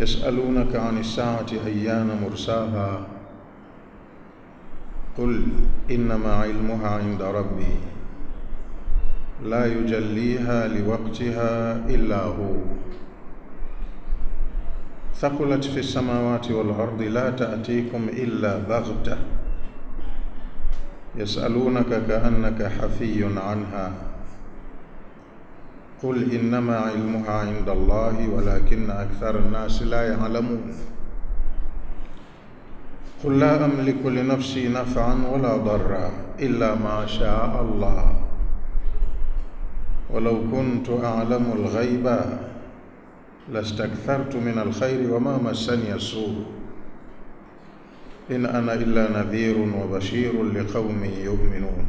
يسألونك عن الساعة أيان مرساها قل إنما علمها عند ربي لا يجليها لوقتها إلا هو ثقلت في السماوات والأرض لا تأتيكم إلا بغتة يسألونك كأنك حفي عنها قل إنما علمها عند الله ولكن أكثر الناس لا يعلمون قل لا أملك لنفسي نفعا ولا ضرا إلا ما شاء الله ولو كنت أعلم الغيب لاستكثرت من الخير وما مسني السوء إن أنا إلا نذير وبشير لقوم يؤمنون.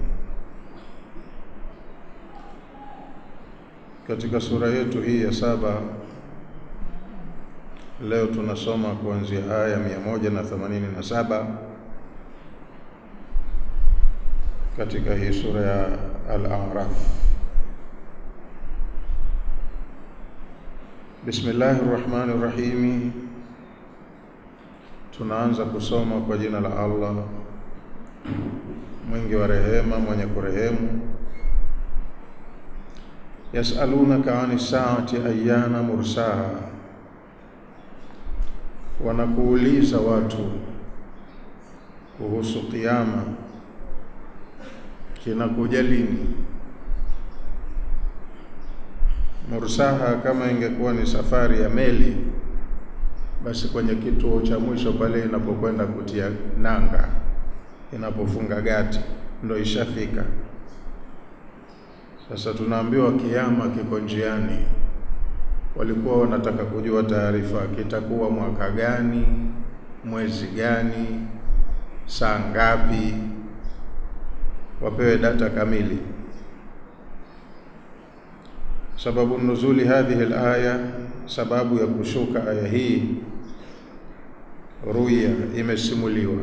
Katika sura yetu hii ya 7 leo tunasoma kuanzia aya 187 katika hii sura ya Al-A'raf. Bismillahirrahmanirrahim. Tunaanza kusoma kwa jina la Allah mwingi wa rehema mwenye kurehemu. Yas'alunaka 'ani saati ayyana mursaha, wanakuuliza watu kuhusu kiyama kinakuja lini. Mursaha kama ingekuwa ni safari ya meli, basi kwenye kituo cha mwisho pale inapokwenda kutia nanga, inapofunga gati ndo ishafika. Sasa tunaambiwa kiyama kiko njiani. Walikuwa wanataka kujua taarifa kitakuwa mwaka gani, mwezi gani, saa ngapi, wapewe data kamili. Sababu nuzuli hadhihi al-aya, sababu ya kushuka aya hii, ruya imesimuliwa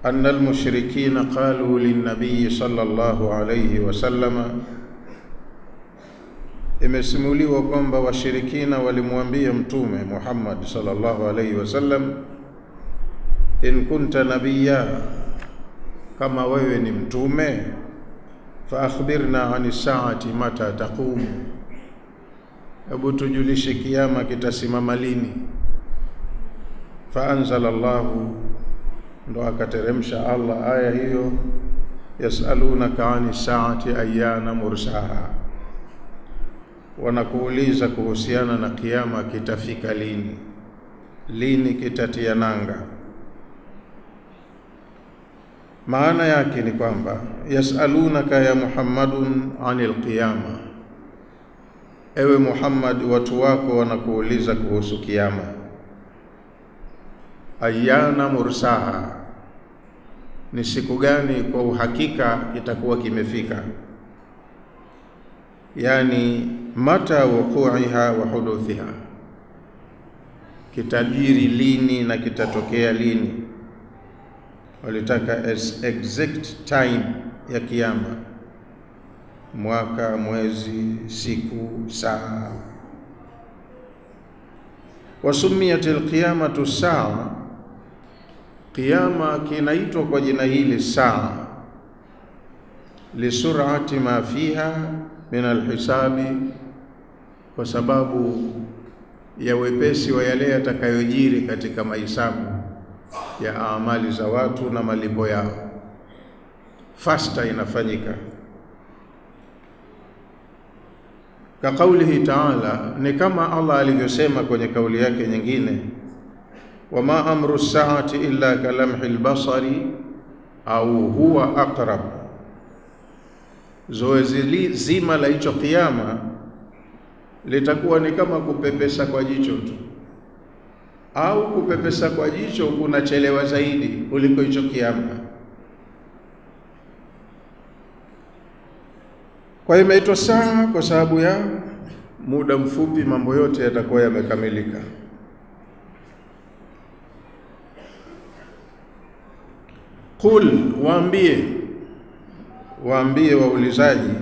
anna al-mushrikina qalu lin-nabiy sallallahu alayhi wasallam, imesimuliwa kwamba washirikina walimwambia mtume Muhammad sallallahu alayhi wasallam, in kunta nabiyya, kama wewe ni mtume, fa akhbirna 'ani saati mata taqum, hebu tujulishe kiyama kitasimama lini. Fa anzala Allahu, ndo akateremsha Allah aya hiyo, yas'alunaka 'ani saati ayyana mursaha, wanakuuliza kuhusiana na kiyama kitafika lini, lini kitatia nanga. Maana yake ni kwamba yas'alunaka ya Muhammadun 'anil qiyama, ewe Muhammad, watu wako wanakuuliza kuhusu kiyama. Ayyana mursaha, ni siku gani kwa uhakika kitakuwa kimefika, yani mata wuqu'iha wa huduthiha, kitajiri lini na kitatokea lini. Walitaka exact time ya kiyama, mwaka, mwezi, siku, saa. Wasumiyatil qiyamatu saa, kiyama kinaitwa kwa jina hili saa, lisur'ati ma fiha min alhisabi, kwa sababu ya wepesi wa yale yatakayojiri katika mahesabu ya amali za watu na malipo yao. Fasta inafanyika. Ka kaulihi ta'ala, ni kama Allah alivyosema kwenye kauli yake nyingine, wama amru saati illa kalamhil basari au huwa aqrab, zoezi zima la hicho kiyama litakuwa ni kama kupepesa kwa jicho tu, au kupepesa kwa jicho kunachelewa zaidi kuliko hicho kiyama. Kwa hiyo imeitwa saa kwa sababu ya muda mfupi mambo yote yatakuwa yamekamilika. Qul, waambie waulizaji,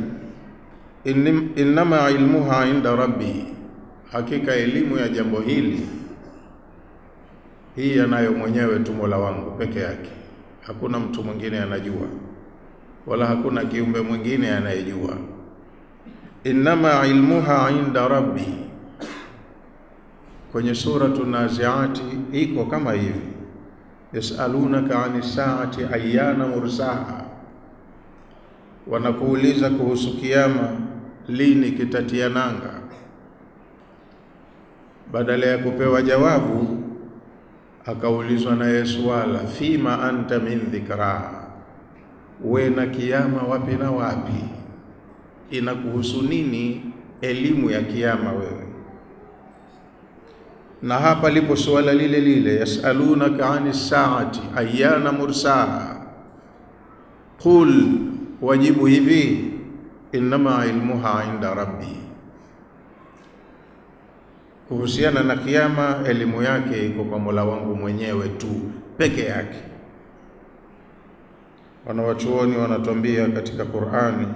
innama ilmuha inda rabbi, hakika elimu ya jambo hili hii anayo mwenyewe tu Mola wangu peke yake. Hakuna mtu mwingine anajua, wala hakuna kiumbe mwingine anayejua. Innama ilmuha inda rabbi, kwenye suratu Naziati iko kama hivi: yasalunaka anis saati ayyana mursaha, wanakuuliza kuhusu kiyama lini kitatia nanga. Badala ya kupewa jawabu akaulizwa na Yesu, wala fima anta min dhikraha, we na kiyama wapi na wapi? Inakuhusu nini elimu ya kiyama wewe? Na hapa lipo swala lile lile, yasalunaka anis saati ayyana mursaha, qul, wajibu hivi, innama ilmuha inda rabbi. Kuhusiana na kiyama, elimu yake iko kwa Mola wangu mwenyewe tu peke yake. Wanawachuoni wanatuambia katika Qur'ani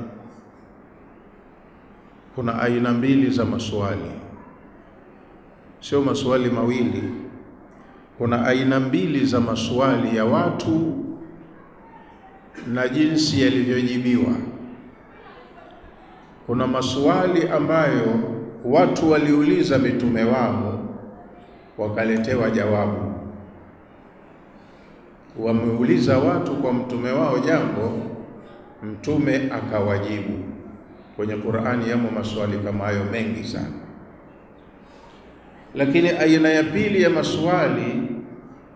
kuna aina mbili za maswali, sio maswali mawili. Kuna aina mbili za maswali ya watu na jinsi yalivyojibiwa. Kuna maswali ambayo watu waliuliza mitume wao wakaletewa jawabu. Wameuliza watu kwa mtume wao jambo, mtume akawajibu. Kwenye Qur'ani yamo maswali kama hayo mengi sana. Lakini aina ya pili ya maswali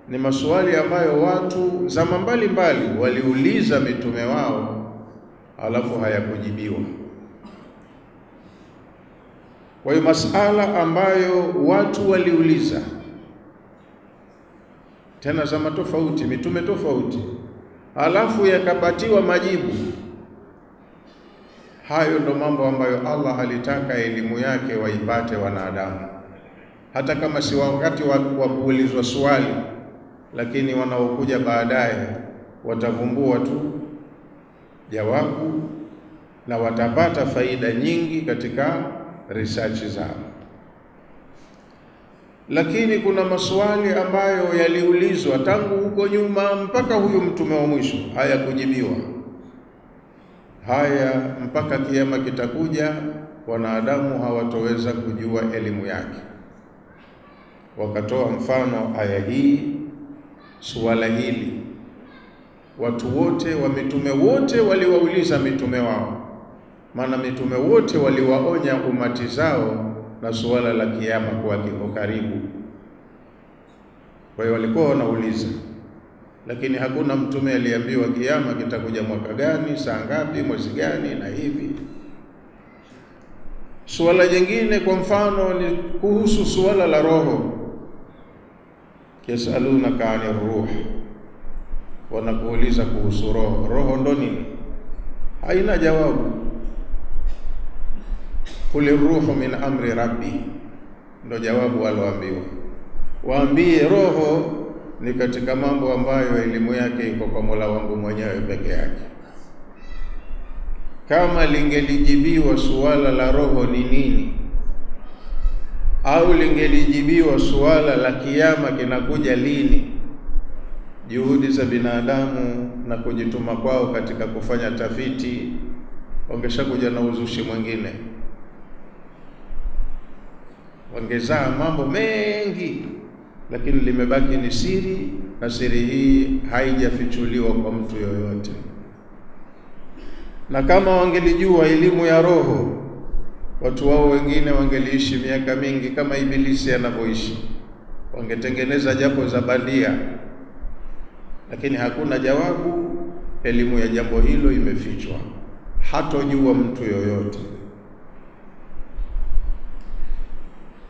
ni maswali ambayo watu zama mbalimbali waliuliza mitume wao alafu hayakujibiwa. Kwa hiyo masala ambayo watu waliuliza tena zama tofauti, mitume tofauti, alafu yakapatiwa majibu, hayo ndo mambo ambayo Allah alitaka elimu yake waipate wanadamu. Hata kama si wakati wa kuulizwa swali, lakini wanaokuja baadaye watavumbua tu jawabu na watapata faida nyingi katika research zao. Lakini kuna maswali ambayo yaliulizwa tangu huko nyuma mpaka huyu mtume wa mwisho hayakujibiwa. Haya mpaka kiyama kitakuja, wanadamu hawatoweza kujua elimu yake. Wakatoa mfano aya hii, suala hili. Watu wote wa mitume wote waliwauliza mitume wao, maana mitume wote waliwaonya umati zao na suala la kiyama kuwa kiko karibu. Kwa hiyo walikuwa wanauliza, lakini hakuna mtume aliambiwa kiyama kitakuja mwaka gani, saa ngapi, mwezi gani na hivi. Suala jingine kwa mfano ni kuhusu suala la roho. Yasalunaka anir ruh, wanakuuliza kuhusu roho. Roho ndo nini? Haina jawabu. Qul ruhu min amri rabbi, ndo jawabu waloambiwa. Waambie roho ni katika mambo ambayo elimu yake iko kwa Mola wangu mwenyewe peke yake. Kama lingelijibiwa suala la roho ni nini, au lingelijibiwa suala la kiyama kinakuja lini, juhudi za binadamu na kujituma kwao katika kufanya tafiti, wangeshakuja na uzushi mwingine, wangezaa mambo mengi, lakini limebaki ni siri, na siri hii haijafichuliwa kwa mtu yoyote. Na kama wangelijua elimu ya roho, watu wao wengine wangeliishi miaka mingi kama Ibilisi anavyoishi, wangetengeneza japo za bandia. Lakini hakuna jawabu, elimu ya jambo hilo imefichwa, hatojua mtu yoyote.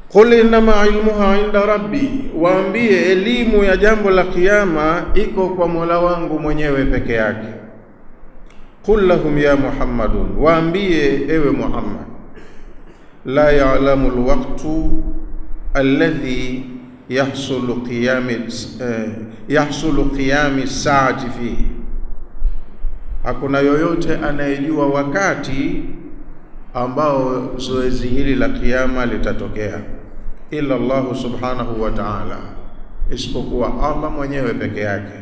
Qul innama ilmuha inda rabbi, waambie elimu ya jambo la kiyama iko kwa Mola wangu mwenyewe peke yake. Qul lahum ya Muhammadun, waambie ewe Muhammad, la ya'lamu alwaqtu alladhi yahsulu qiyami saati fihi, hakuna yoyote anayejua wakati ambao zoezi hili la kiyama litatokea. illa Allah subhanahu wa ta'ala, isipokuwa Allah mwenyewe peke yake.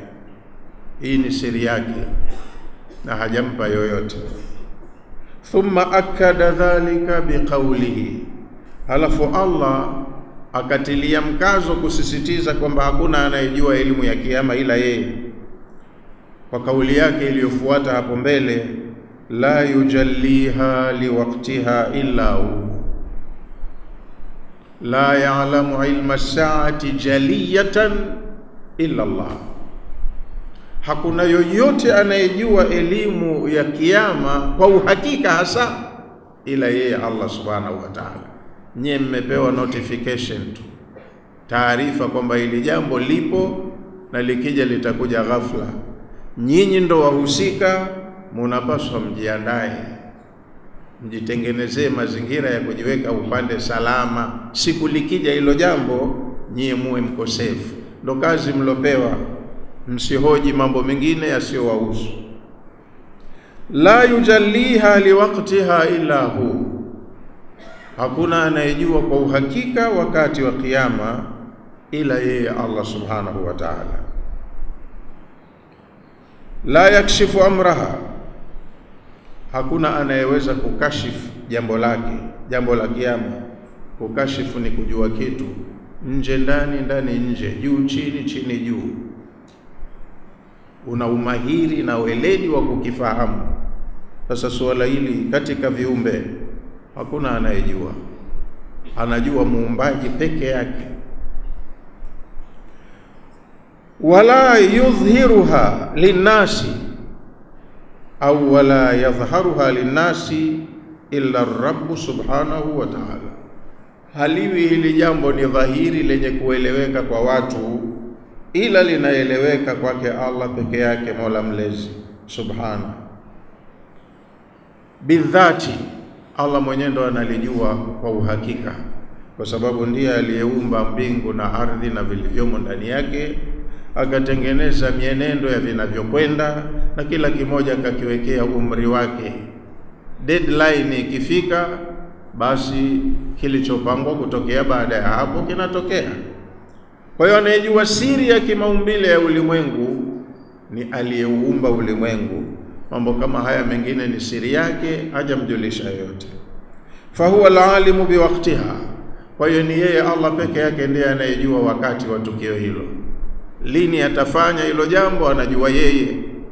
Hii ni siri yake na hajampa yoyote. Thumma akada dhalika biqaulihi, halafu Allah akatilia mkazo kusisitiza kwamba hakuna anayejua elimu ya kiyama ila yeye, kwa kauli yake iliyofuata hapo mbele, la yujalliha liwaqtiha illa hu la ya'lamu ilma as-sa'ati jaliyatan illa Allah, hakuna yoyote anayejua elimu ya kiyama kwa uhakika hasa ila yeye Allah subhanahu wa ta'ala. Nyie mmepewa notification tu, taarifa kwamba hili jambo lipo na likija litakuja ghafla. Nyinyi ndo wahusika, mnapaswa mjiandae, mjitengenezee mazingira ya kujiweka upande salama. Siku likija hilo jambo, nyie muwe mkosefu. Ndo kazi mlopewa, msihoji mambo mengine yasiyowahusu. La yujalliha liwaqtiha illa hu, hakuna anayejua kwa uhakika wakati wa kiyama ila yeye Allah subhanahu wa ta'ala. La yakshifu amraha, hakuna anayeweza kukashifu jambo lake, jambo la kiyama. Kukashifu ni kujua kitu nje ndani, ndani nje, juu chini, chini juu. Una umahiri na weledi wa kukifahamu. Sasa suala hili katika viumbe hakuna anayejua, anajua muumbaji peke yake. Wala yudhhiruha linnasi au wala yadhharuha linnasi illa ar-rabb subhanahu wa ta'ala, haliwi hili jambo ni dhahiri lenye kueleweka kwa watu ila linaeleweka kwake Allah peke yake, Mola mlezi subhanahu. Bidhati, Allah mwenyewe ndo analijua kwa uhakika, kwa sababu ndiye aliyeumba mbingu na ardhi na vilivyomo ndani yake, akatengeneza mienendo ya vinavyokwenda na kila kimoja akakiwekea umri wake. Deadline ikifika, basi kilichopangwa kutokea baada ya hapo kinatokea. Kwa hiyo anayejua siri ya kimaumbile ya ulimwengu ni aliyeumba ulimwengu. Mambo kama haya mengine ni siri yake, hajamjulisha yoyote. Fahuwa alalimu biwaqtiha, kwa hiyo ni yeye Allah peke yake ndiye anayejua wakati wa tukio hilo. Lini atafanya hilo jambo anajua yeye.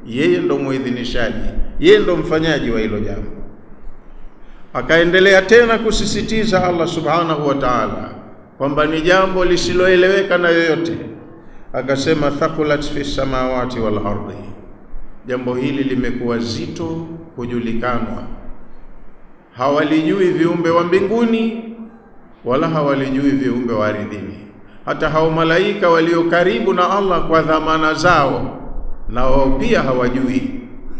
Yeye ndo muidhinishaji, yeye ndo mfanyaji wa hilo jambo. Akaendelea tena kusisitiza Allah subhanahu wa ta'ala kwamba ni jambo lisiloeleweka na yoyote. Akasema thaqulat fi samawati wal ardi, jambo hili limekuwa zito kujulikanwa. Hawalijui viumbe wa mbinguni wala hawalijui viumbe wa ardhini. Hata hao malaika walio karibu na Allah kwa dhamana zao, na wao pia hawajui,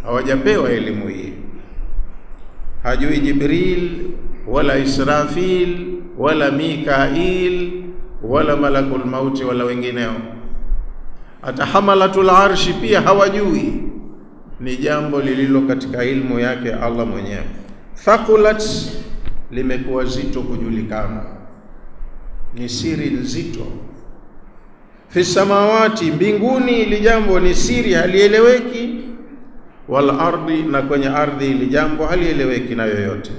hawajapewa elimu hii. Hajui Jibril wala Israfil wala Mikail wala malakul mauti wala wengineo. Hata hamalatul arshi pia hawajui. Ni jambo lililo katika ilmu yake Allah mwenyewe. Thaqulat, limekuwa zito kujulikana, ni siri nzito. Fi samawati, mbinguni ili jambo ni siri halieleweki. Wal ardi, na kwenye ardhi ili jambo halieleweki na yoyote.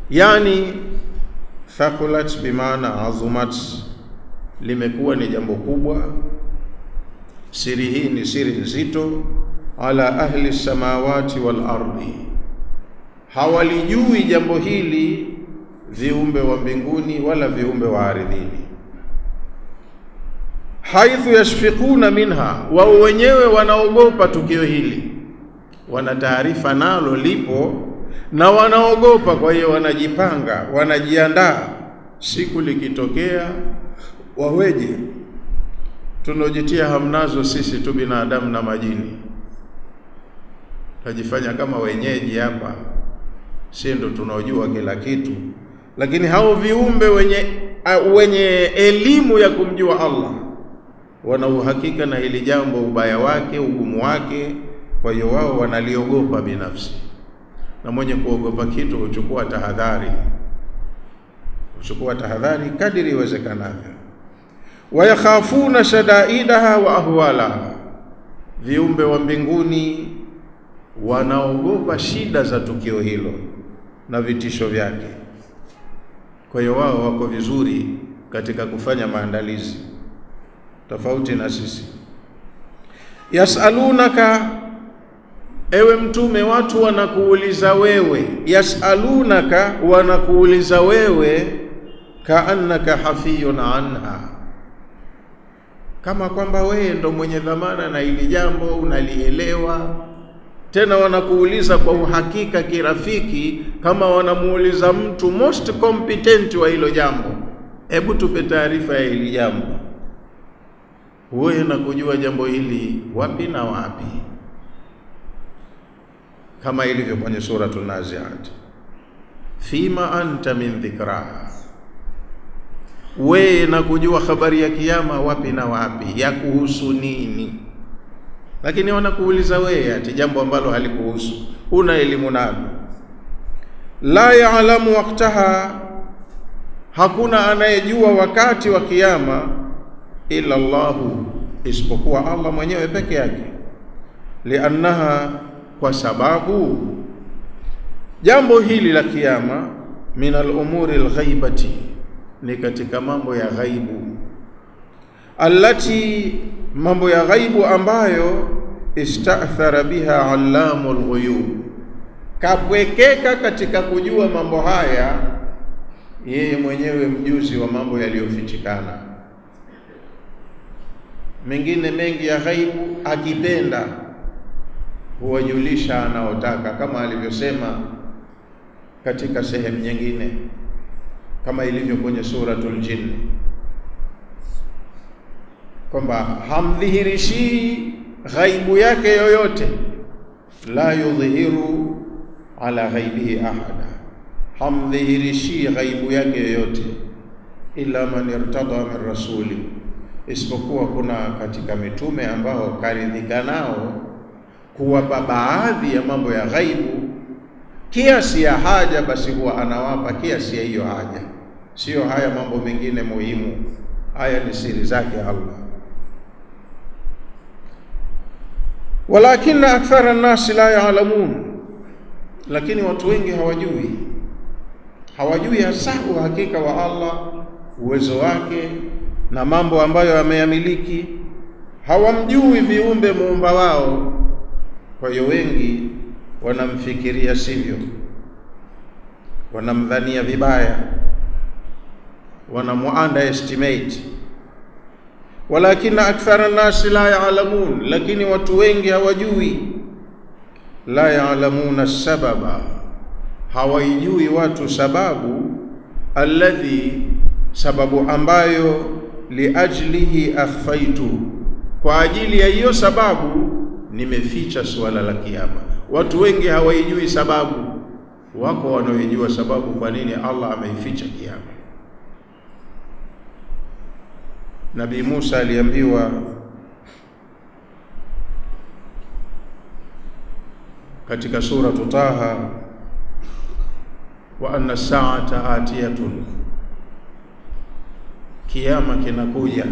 Yani thaqulat bimaana azumat, limekuwa ni jambo kubwa. Siri hii ni siri nzito. Ala ahli samawati wal ardi, hawalijui jambo hili viumbe wa mbinguni wala viumbe wa ardhini. Haithu yashfiquna minha, wao wenyewe wanaogopa tukio hili, wana taarifa nalo lipo na wanaogopa. Kwa hiyo wanajipanga, wanajiandaa siku likitokea waweje. Tunojitia hamnazo sisi tu binadamu na majini, tajifanya kama wenyeji hapa, si ndo tunaojua kila kitu. Lakini hao viumbe wenye elimu ya kumjua Allah wana uhakika na hili jambo, ubaya wake, ugumu wake. Kwa hiyo wao wanaliogopa binafsi, na mwenye kuogopa kitu huchukua tahadhari. kuchukua tahadhari kadiri iwezekanavyo. Wayakhafuna shadaidaha wa ahwalaha, viumbe wa mbinguni wanaogopa shida za tukio hilo na vitisho vyake. Kwa hiyo wao wako vizuri katika kufanya maandalizi, tofauti na sisi. Yasalunaka, ewe mtume, watu wanakuuliza wewe. Yasalunaka, wanakuuliza wewe, kaannaka hafiyun anha, kama kwamba wewe ndo mwenye dhamana na hili jambo unalielewa. Tena wanakuuliza kwa uhakika kirafiki, kama wanamuuliza mtu most competent wa hilo jambo. Hebu tupe taarifa ya hili jambo, wewe na kujua jambo hili wapi na wapi, kama ilivyo kwenye suratul Naziat, fima anta min dhikraha, wewe na kujua habari ya kiyama wapi na wapi, ya kuhusu nini. Lakini wanakuuliza wewe ati jambo ambalo halikuhusu, una elimu nalo. La ya'lamu waqtaha, hakuna anayejua wakati wa kiyama illa Allahu, isipokuwa Allah mwenyewe peke yake. Liannaha, kwa sababu jambo hili la kiyama, min al-umuri al-ghaibati, ni katika mambo ya ghaibu. Allati, mambo ya ghaibu ambayo ista'thara biha allamul ghuyub, kapwekeka katika kujua mambo haya yeye mwenyewe mjuzi wa mambo yaliyofichikana. Mengine mengi ya ghaibu akipenda huwajulisha anaotaka, kama alivyosema katika sehemu nyingine, kama ilivyo kwenye suratul Jinn, kwamba hamdhihirishi ghaibu yake yoyote, la yudhihiru ala ghaibihi ahada, hamdhihirishi ghaibu yake yoyote, illa man irtada min rasuli, isipokuwa kuna katika mitume ambao karidhika nao kuwapa baadhi ya mambo ya ghaibu kiasi ya haja, basi huwa anawapa kiasi ya hiyo haja, sio haya mambo mengine muhimu. Haya ni siri zake Allah. Walakinna akthara an-nasi la ya'lamun, lakini watu wengi hawajui hasa uhakika wa Allah, uwezo wake na mambo ambayo ameyamiliki. Hawamjui viumbe muumba wao, kwa hiyo wengi wanamfikiria sivyo, wanamdhania vibaya, wanamu-underestimate. Walakina akthara nasi la ya'lamun, lakini watu wengi hawajui. La ya'lamuna sababa, hawajui watu sababu. Alladhi, sababu ambayo liajlihi akhfaitu, kwa ajili ya hiyo sababu nimeficha suala la kiyama. Watu wengi hawajui sababu, wako wanaojua sababu kwa nini Allah ameificha kiyama. Nabii Musa aliambiwa katika sura Taha, wa anna sa'ata atiyatun, kiyama kinakuja.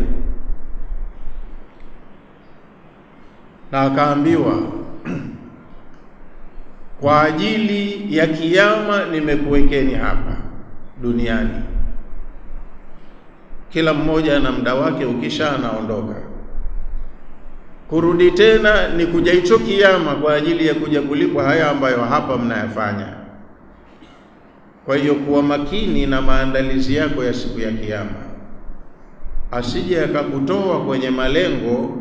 Na akaambiwa kwa ajili ya kiyama nimekuwekeni hapa duniani, kila mmoja ana muda wake, ukisha anaondoka. Kurudi tena ni kuja hicho kiyama kwa ajili ya kuja kulipwa haya ambayo hapa mnayafanya. Kwa hiyo kuwa makini na maandalizi yako ya siku ya kiyama, asije akakutoa kwenye malengo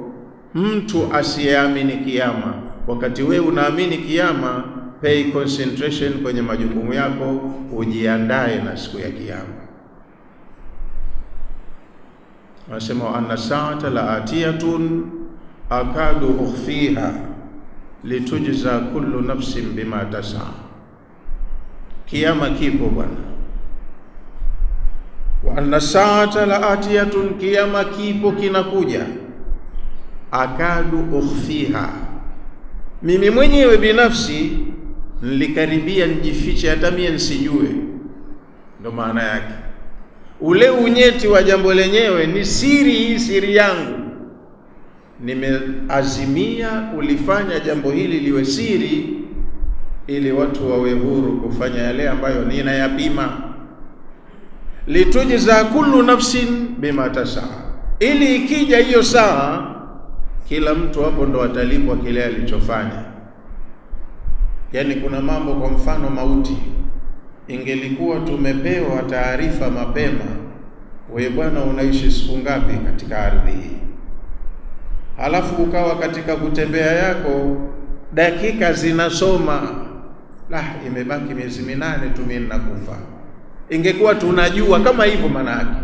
mtu asiyeamini kiyama. Wakati wewe unaamini kiyama, pay concentration kwenye majukumu yako, ujiandae na siku ya kiyama. Anasema anna sa'ata la atiyatun akadu ukhfiha litujza kullu nafsin bima tas'a. Kiyama kipo bwana. Wa anna sa'ata la atiyatun, kiyama kipo, kinakuja. Akadu ukhfiha, mimi mwenyewe binafsi nilikaribia nijifiche hata mimi nisijue. Ndio maana yake ule unyeti wa jambo lenyewe ni siri. Hii siri yangu, nimeazimia kulifanya jambo hili liwe siri, ili watu wawe huru kufanya yale ambayo ninayapima. Litujza kullu nafsin bima tasaa, ili ikija hiyo saa kila mtu hapo ndo atalipwa kile alichofanya. Yani kuna mambo, kwa mfano mauti, ingelikuwa tumepewa taarifa mapema, wewe bwana unaishi siku ngapi katika ardhi hii, halafu ukawa katika kutembea yako dakika zinasoma, imebaki miezi 8 tu mimi ninakufa. Ingekuwa tunajua kama hivyo, maana yake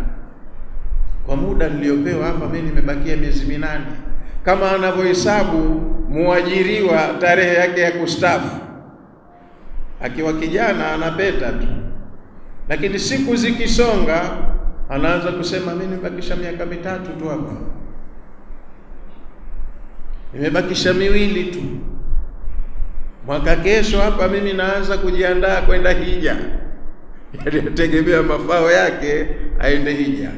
kwa muda niliopewa hapa mimi nimebakia miezi 8, kama anavyohesabu muajiriwa tarehe yake ya kustaafu. Akiwa kijana anapeta tu, lakini siku zikisonga anaanza kusema mimi nimebakisha miaka 3 tu hapa, nimebakisha 2 tu, mwaka kesho hapa mimi naanza kujiandaa kwenda hija. Yategemea mafao yake aende hija.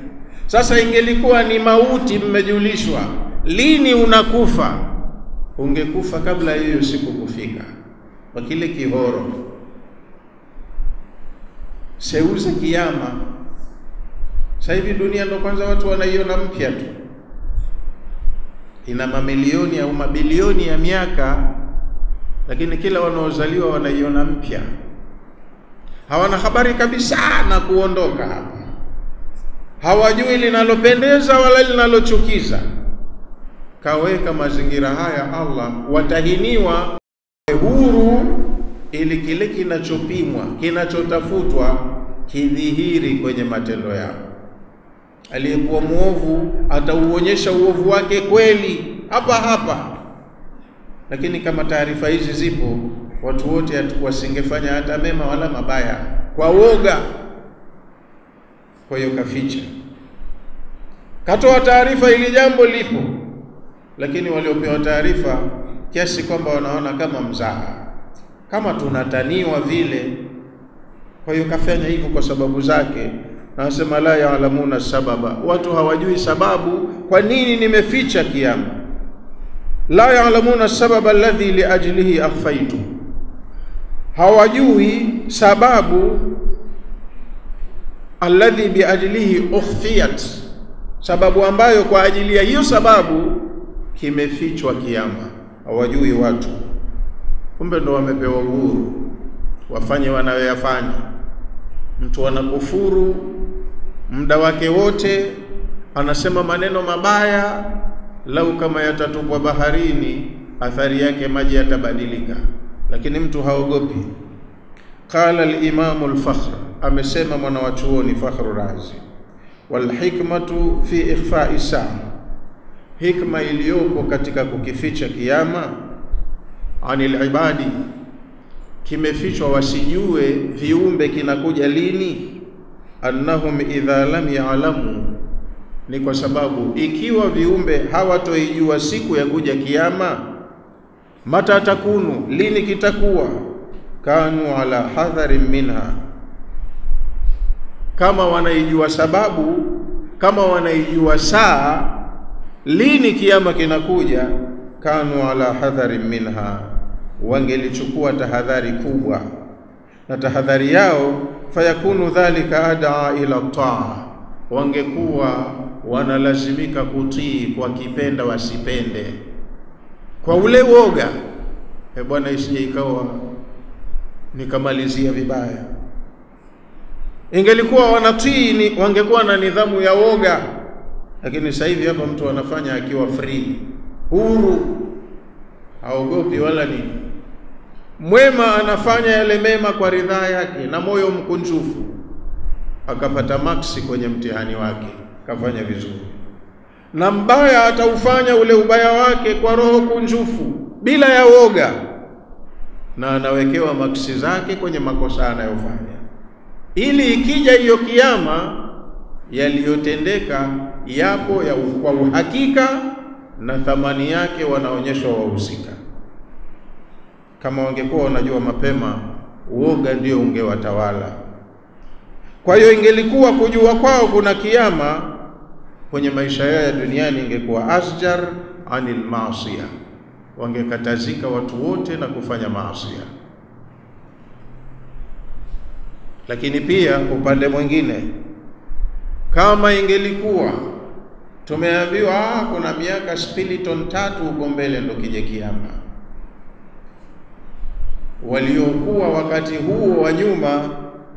Sasa ingelikuwa ni mauti, mmejulishwa lini unakufa, ungekufa kabla hiyo siku kufika, kwa kile kihoro. Seuze kiyama. Sasa hivi dunia ndo kwanza watu wanaiona mpya tu, ina mamilioni au mabilioni ya miaka, lakini kila wanaozaliwa wanaiona mpya. Hawana habari kabisa na kuondoka hapa, hawajui linalopendeza wala linalochukiza. Kaweka mazingira haya Allah, watahiniwa huru, ili kile kinachopimwa, kinachotafutwa kidhihiri kwenye matendo yao. Aliyekuwa muovu atauonyesha uovu wake kweli hapa hapa, lakini kama taarifa hizi zipo, watu wote wasingefanya hata mema wala mabaya kwa woga. Kwa hiyo kaficha, katoa taarifa ili jambo lipo, lakini waliopewa taarifa kiasi kwamba wanaona kama mzaha, kama tunataniwa vile. Kwa hiyo kafanya hivyo kwa sababu zake. Anasema la ya'lamuna sababa, watu hawajui sababu kwa nini nimeficha kiyama. La ya'lamuna sababa alladhi liajlihi akhfaitu, hawajui sababu alladhi biajlihi ukhfiyat, sababu ambayo kwa ajili ya hiyo sababu kimefichwa kiyama. Hawajui watu, kumbe ndo wamepewa uhuru wafanye wanayoyafanya. Mtu anakufuru muda wake wote, anasema maneno mabaya, lau kama yatatupwa baharini athari yake maji yatabadilika, lakini mtu haogopi. Qala al-Imam al-Fakhr, amesema mwana wa chuoni Fakhru Razi, wal hikmatu fi ikhfa'i saa, hikma iliyopo katika kukificha kiyama, anil ibadi, kimefichwa wasijue viumbe kinakuja lini. Annahum idha lam ya'lamu, ni kwa sababu ikiwa viumbe hawatoijua siku ya kuja kiyama, mata takunu, lini kitakuwa, kanu ala hadharin minha, kama wanaijua sababu, kama wanaijua saa lini kiyama kinakuja, kanu ala hadharin minha, wangelichukua tahadhari kubwa. Na tahadhari yao, fayakunu dhalika adaa ila taa, wangekuwa wanalazimika kutii kwa kipenda wasipende, kwa ule woga. Bwana isije ikawa nikamalizia vibaya. Ingelikuwa wanatii, wangekuwa na nidhamu ya woga. Lakini sasa hivi hapa mtu anafanya akiwa free, huru, haogopi wala nini. Mwema anafanya yale mema kwa ridhaa yake na moyo mkunjufu, akapata maksi kwenye mtihani wake, kafanya vizuri. Na mbaya ataufanya ule ubaya wake kwa roho kunjufu bila ya woga, na anawekewa maksi zake kwenye makosa anayofanya, ili ikija hiyo kiyama yaliyotendeka yapo ya kwa uhakika, na thamani yake wanaonyeshwa wahusika. Kama wangekuwa wanajua mapema, uoga ndio ungewatawala. Kwa hiyo ingelikuwa kujua kwao kuna kiyama kwenye maisha yao ya duniani, ingekuwa asjar anil maasiya, wangekatazika watu wote na kufanya maasiya. Lakini pia upande mwingine, kama ingelikuwa tumeambiwa kuna miaka skeleton 3 huko mbele ndo kije kiyama, waliokuwa wakati huo wa nyuma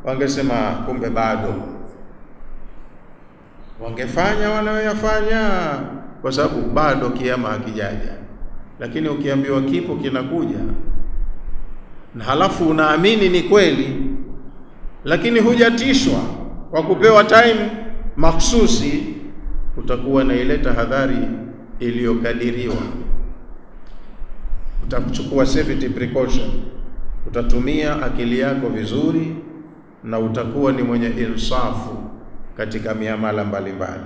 wangesema kumbe bado, wangefanya wanayoyafanya kwa sababu bado kiyama hakijaja. Lakini ukiambiwa kipo kinakuja na halafu unaamini ni kweli, lakini hujatishwa kwa kupewa time mahsusi, utakuwa na ile tahadhari iliyokadiriwa. Utachukua safety precaution, utatumia akili yako vizuri, na utakuwa ni mwenye insafu katika miamala mbalimbali.